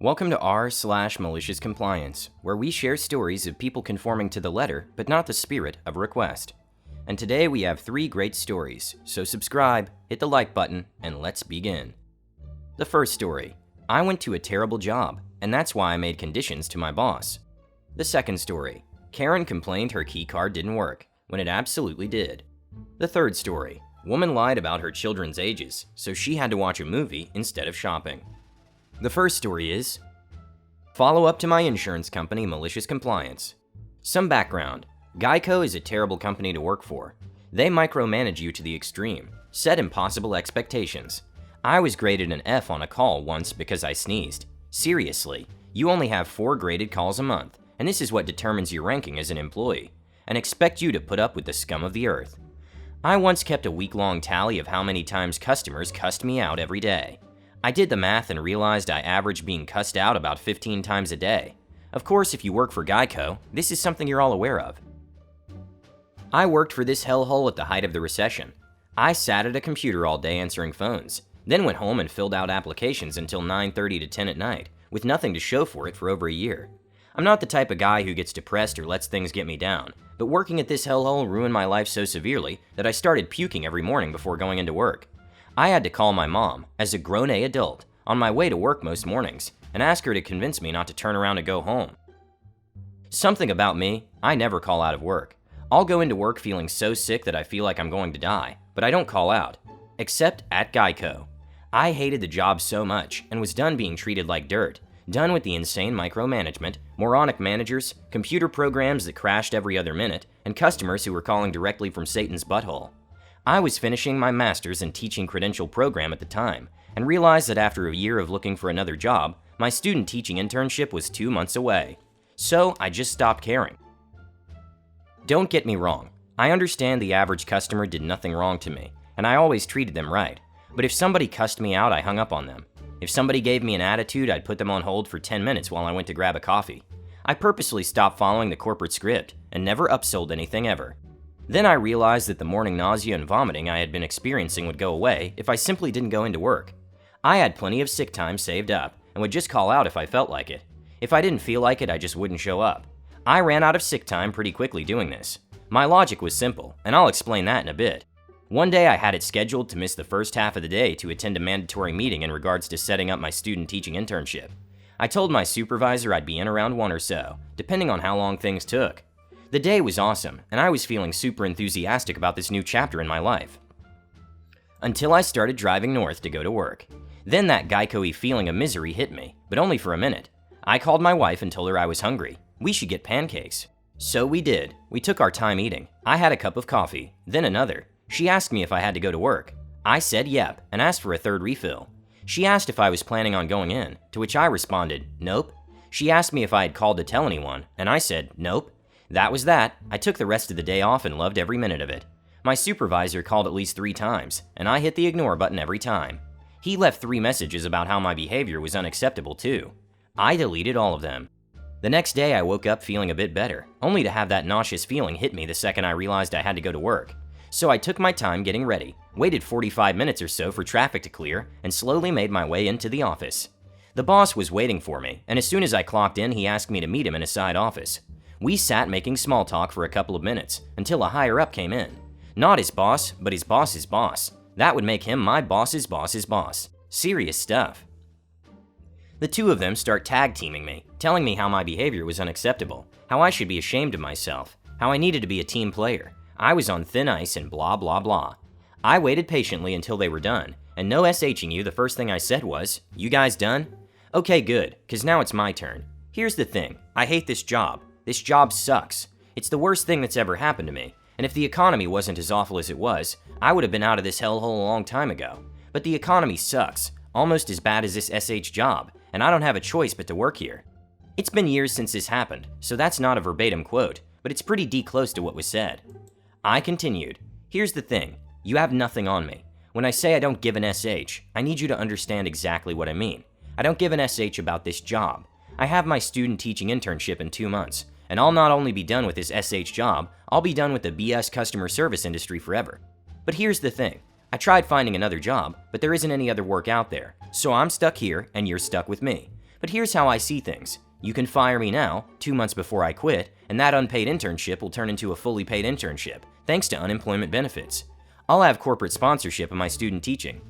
Welcome to r/MaliciousCompliance, where we share stories of people conforming to the letter but not the spirit of a request. And today we have 3 great stories, so subscribe, hit the like button, and let's begin. The first story: I went to a terrible job, and that's why I made conditions to my boss. The second story: Karen complained her key card didn't work, when it absolutely did. The third story: Woman lied about her children's ages, so she had to watch a movie instead of shopping. The first story is follow-up to my insurance company, Malicious Compliance. Some background: Geico is a terrible company to work for. They micromanage you to the extreme, set impossible expectations. I was graded an F on a call once because I sneezed. Seriously, you only have 4 graded calls a month, and this is what determines your ranking as an employee, and expect you to put up with the scum of the earth. I once kept a week-long tally of how many times customers cussed me out every day. I did the math and realized I averaged being cussed out about 15 times a day. Of course, if you work for Geico, this is something you're all aware of. I worked for this hellhole at the height of the recession. I sat at a computer all day answering phones, then went home and filled out applications until 9:30 to 10 at night, with nothing to show for it for over a year. I'm not the type of guy who gets depressed or lets things get me down, but working at this hellhole ruined my life so severely that I started puking every morning before going into work. I had to call my mom, as a grown-A adult, on my way to work most mornings, and ask her to convince me not to turn around and go home. Something about me: I never call out of work. I'll go into work feeling so sick that I feel like I'm going to die, but I don't call out. Except at Geico. I hated the job so much, and was done being treated like dirt, done with the insane micromanagement, moronic managers, computer programs that crashed every other minute, and customers who were calling directly from Satan's butthole. I was finishing my master's in teaching credential program at the time, and realized that after a year of looking for another job, my student teaching internship was 2 months away. So I just stopped caring. Don't get me wrong, I understand the average customer did nothing wrong to me, and I always treated them right. But if somebody cussed me out, I hung up on them. If somebody gave me an attitude, I'd put them on hold for 10 minutes while I went to grab a coffee. I purposely stopped following the corporate script and never upsold anything ever. Then I realized that the morning nausea and vomiting I had been experiencing would go away if I simply didn't go into work. I had plenty of sick time saved up and would just call out if I felt like it. If I didn't feel like it, I just wouldn't show up. I ran out of sick time pretty quickly doing this. My logic was simple, and I'll explain that in a bit. One day I had it scheduled to miss the first half of the day to attend a mandatory meeting in regards to setting up my student teaching internship. I told my supervisor I'd be in around 1 or so, depending on how long things took. The day was awesome, and I was feeling super enthusiastic about this new chapter in my life. Until I started driving north to go to work. Then that Geico-y feeling of misery hit me, but only for a minute. I called my wife and told her I was hungry. We should get pancakes. So we did. We took our time eating. I had a cup of coffee, then another. She asked me if I had to go to work. I said yep, and asked for a third refill. She asked if I was planning on going in, to which I responded, nope. She asked me if I had called to tell anyone, and I said, nope. That was that. I took the rest of the day off and loved every minute of it. My supervisor called at least 3 times, and I hit the ignore button every time. He left 3 messages about how my behavior was unacceptable too. I deleted all of them. The next day I woke up feeling a bit better, only to have that nauseous feeling hit me the second I realized I had to go to work. So I took my time getting ready, waited 45 minutes or so for traffic to clear, and slowly made my way into the office. The boss was waiting for me, and as soon as I clocked in, he asked me to meet him in a side office. We sat making small talk for a couple of minutes, until a higher-up came in. Not his boss, but his boss's boss. That would make him my boss's boss's boss. Serious stuff. The 2 of them start tag-teaming me, telling me how my behavior was unacceptable, how I should be ashamed of myself, how I needed to be a team player. I was on thin ice and blah blah blah. I waited patiently until they were done, and no SHing you, the first thing I said was, "You guys done?" Okay, good, cause now it's my turn. Here's the thing, I hate this job. This job sucks. It's the worst thing that's ever happened to me, and if the economy wasn't as awful as it was, I would have been out of this hellhole a long time ago. But the economy sucks, almost as bad as this SH job, and I don't have a choice but to work here. It's been years since this happened, so that's not a verbatim quote, but it's pretty close to what was said. I continued, here's the thing, you have nothing on me. When I say I don't give an SH, I need you to understand exactly what I mean. I don't give an SH about this job. I have my student teaching internship in 2 months, and I'll not only be done with this SH job, I'll be done with the BS customer service industry forever. But here's the thing, I tried finding another job, but there isn't any other work out there, so I'm stuck here and you're stuck with me. But here's how I see things. You can fire me now, 2 months before I quit, and that unpaid internship will turn into a fully paid internship, thanks to unemployment benefits. I'll have corporate sponsorship of my student teaching.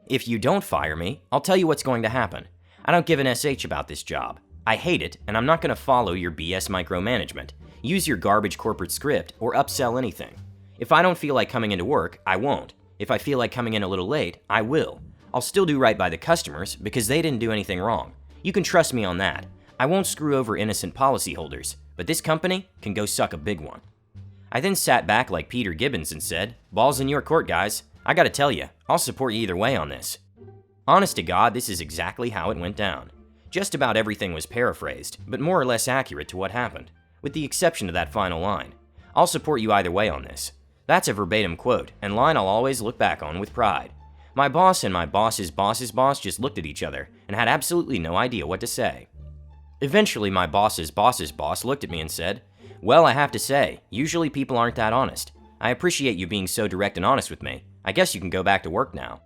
If you don't fire me, I'll tell you what's going to happen. I don't give an SH about this job. I hate it, and I'm not going to follow your BS micromanagement. Use your garbage corporate script or upsell anything. If I don't feel like coming into work, I won't. If I feel like coming in a little late, I will. I'll still do right by the customers because they didn't do anything wrong. You can trust me on that. I won't screw over innocent policyholders, but this company can go suck a big one. I then sat back like Peter Gibbons and said, "Ball's in your court, guys. I gotta tell you, I'll support you either way on this." Honest to God, this is exactly how it went down. Just about everything was paraphrased, but more or less accurate to what happened, with the exception of that final line. "I'll support you either way on this." That's a verbatim quote, and line I'll always look back on with pride. My boss and my boss's boss's boss just looked at each other and had absolutely no idea what to say. Eventually, my boss's boss's boss looked at me and said, "Well, I have to say, usually people aren't that honest. I appreciate you being so direct and honest with me. I guess you can go back to work now."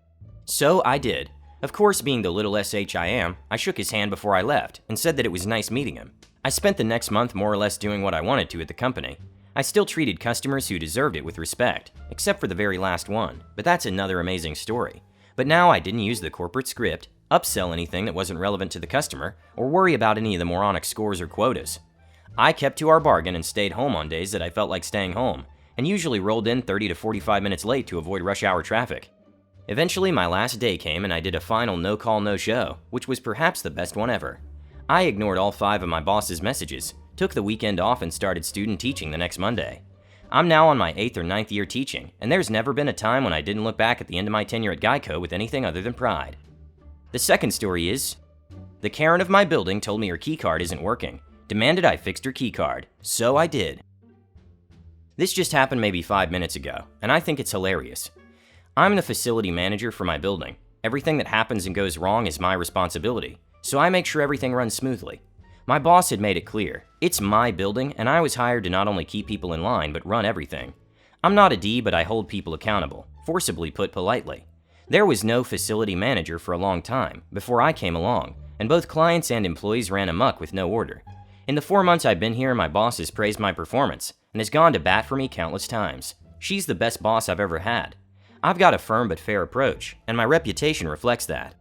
So I did. Of course, being the little SH I am, I shook his hand before I left and said that it was nice meeting him. I spent the next month more or less doing what I wanted to at the company. I still treated customers who deserved it with respect, except for the very last one, but that's another amazing story. But now I didn't use the corporate script, upsell anything that wasn't relevant to the customer, or worry about any of the moronic scores or quotas. I kept to our bargain and stayed home on days that I felt like staying home, and usually rolled in 30 to 45 minutes late to avoid rush hour traffic. Eventually, my last day came and I did a final no-call, no-show, which was perhaps the best one ever. I ignored all 5 of my boss's messages, took the weekend off and started student teaching the next Monday. I'm now on my 8th or 9th year teaching, and there's never been a time when I didn't look back at the end of my tenure at Geico with anything other than pride. The second story is, the Karen of my building told me her keycard isn't working, demanded I fixed her keycard, so I did. This just happened maybe 5 minutes ago, and I think it's hilarious. I'm the facility manager for my building. Everything that happens and goes wrong is my responsibility, so I make sure everything runs smoothly. My boss had made it clear, it's my building and I was hired to not only keep people in line but run everything. I'm not a D, but I hold people accountable, forcibly put politely. There was no facility manager for a long time before I came along, and both clients and employees ran amok with no order. In the 4 months I've been here, my boss has praised my performance and has gone to bat for me countless times. She's the best boss I've ever had. I've got a firm but fair approach, and my reputation reflects that.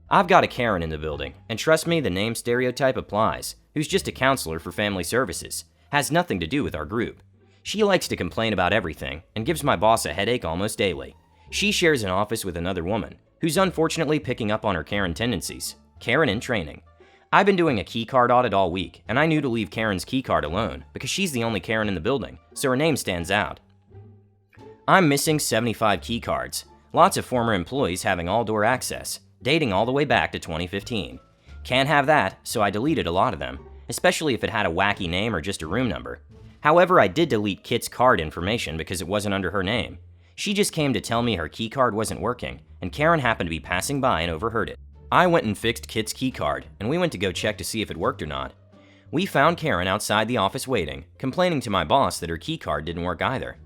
I've got a Karen in the building, and trust me, the name stereotype applies, who's just a counselor for family services, has nothing to do with our group. She likes to complain about everything, and gives my boss a headache almost daily. She shares an office with another woman, who's unfortunately picking up on her Karen tendencies. Karen in training. I've been doing a keycard audit all week, and I knew to leave Karen's keycard alone, because she's the only Karen in the building, so her name stands out. I'm missing 75 keycards, lots of former employees having all-door access, dating all the way back to 2015. Can't have that, so I deleted a lot of them, especially if it had a wacky name or just a room number. However, I did delete Kit's card information because it wasn't under her name. She just came to tell me her keycard wasn't working, and Karen happened to be passing by and overheard it. I went and fixed Kit's keycard, and we went to go check to see if it worked or not. We found Karen outside the office waiting, complaining to my boss that her keycard didn't work either.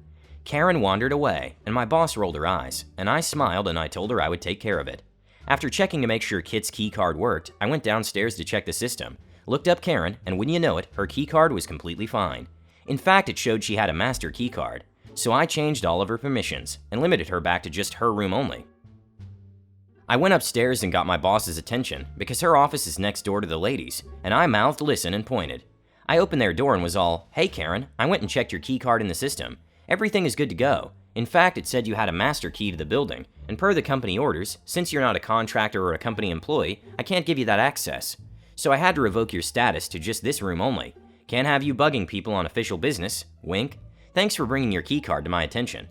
Karen wandered away, and my boss rolled her eyes, and I smiled and I told her I would take care of it. After checking to make sure Kit's keycard worked, I went downstairs to check the system, looked up Karen, and wouldn't you know it, her keycard was completely fine. In fact, it showed she had a master keycard, so I changed all of her permissions and limited her back to just her room only. I went upstairs and got my boss's attention because her office is next door to the ladies, and I mouthed listen and pointed. I opened their door and was all, "Hey Karen, I went and checked your keycard in the system. Everything is good to go. In fact, it said you had a master key to the building, and per the company orders, since you're not a contractor or a company employee, I can't give you that access. So I had to revoke your status to just this room only. Can't have you bugging people on official business. Wink. Thanks for bringing your keycard to my attention."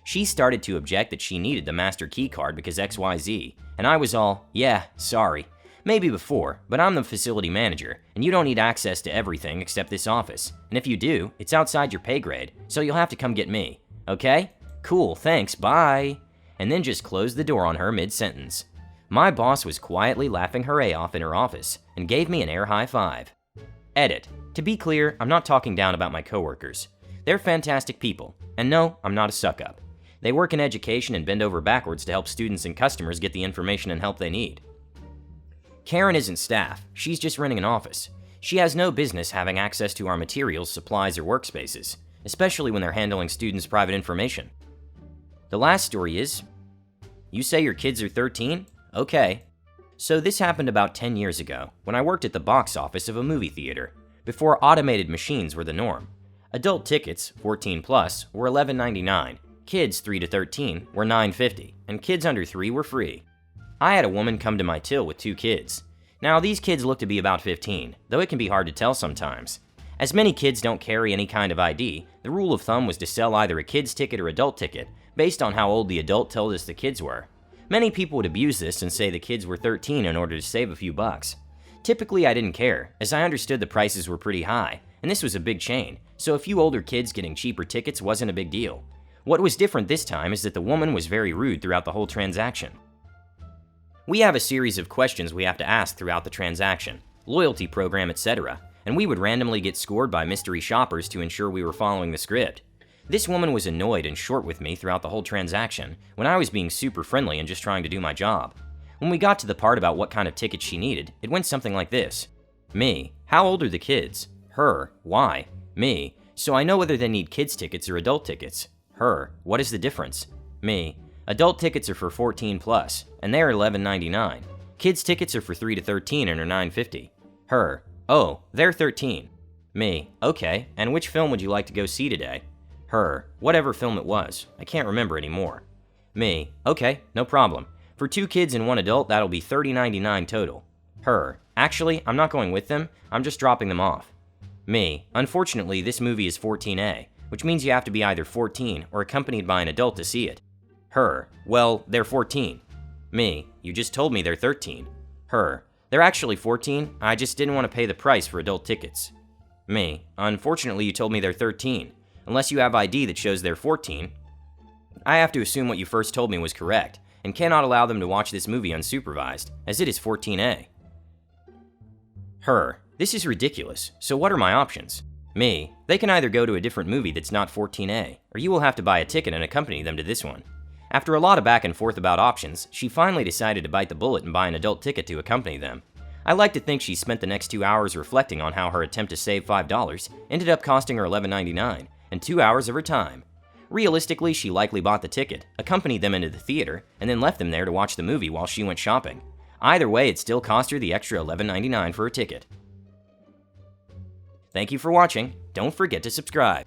She started to object that she needed the master keycard because XYZ, and I was all, "Yeah, sorry. Maybe before, but I'm the facility manager, and you don't need access to everything except this office. And if you do, it's outside your pay grade, so you'll have to come get me. Okay? Cool, thanks, bye." And then just closed the door on her mid-sentence. My boss was quietly laughing her A off in her office and gave me an air high five. Edit. To be clear, I'm not talking down about my coworkers. They're fantastic people, and no, I'm not a suck-up. They work in education and bend over backwards to help students and customers get the information and help they need. Karen isn't staff, she's just renting an office. She has no business having access to our materials, supplies, or workspaces, especially when they're handling students' private information. The last story is, you say your kids are 13? Okay. So this happened about 10 years ago, when I worked at the box office of a movie theater, before automated machines were the norm. Adult tickets, 14 plus, were $11.99, kids 3 to 13 were $9.50, and kids under 3 were free. I had a woman come to my till with 2 kids. Now these kids look to be about 15, though it can be hard to tell sometimes. As many kids don't carry any kind of ID, the rule of thumb was to sell either a kid's ticket or adult ticket, based on how old the adult told us the kids were. Many people would abuse this and say the kids were 13 in order to save a few bucks. Typically I didn't care, as I understood the prices were pretty high, and this was a big chain, so a few older kids getting cheaper tickets wasn't a big deal. What was different this time is that the woman was very rude throughout the whole transaction. We have a series of questions we have to ask throughout the transaction, loyalty program, etc., and we would randomly get scored by mystery shoppers to ensure we were following the script. This woman was annoyed and short with me throughout the whole transaction, when I was being super friendly and just trying to do my job. When we got to the part about what kind of ticket she needed, it went something like this. Me, how old are the kids? Her, why? Me, so I know whether they need kids tickets or adult tickets. Her, what is the difference? Me, adult tickets are for 14 plus, and they are $11.99. Kids tickets are for 3 to 13 and are $9.50. Her, oh, they're 13. Me, okay, and which film would you like to go see today? Her, whatever film it was, I can't remember anymore. Me, okay, no problem. For 2 kids and 1 adult, that'll be $30.99 total. Her, actually, I'm not going with them, I'm just dropping them off. Me, unfortunately, this movie is 14A, which means you have to be either 14 or accompanied by an adult to see it. Her, well, they're 14. Me, you just told me they're 13. Her, they're actually 14, I just didn't want to pay the price for adult tickets. Me, unfortunately, you told me they're 13. Unless you have ID that shows they're 14, I have to assume what you first told me was correct, and cannot allow them to watch this movie unsupervised, as it is 14A. Her, this is ridiculous, so what are my options? Me, they can either go to a different movie that's not 14A, or you will have to buy a ticket and accompany them to this one. After a lot of back and forth about options, she finally decided to bite the bullet and buy an adult ticket to accompany them. I like to think she spent the next 2 hours reflecting on how her attempt to save $5 ended up costing her $11.99, and 2 hours of her time. Realistically, she likely bought the ticket, accompanied them into the theater, and then left them there to watch the movie while she went shopping. Either way, it still cost her the extra $11.99 for a ticket. Thank you for watching. Don't forget to subscribe.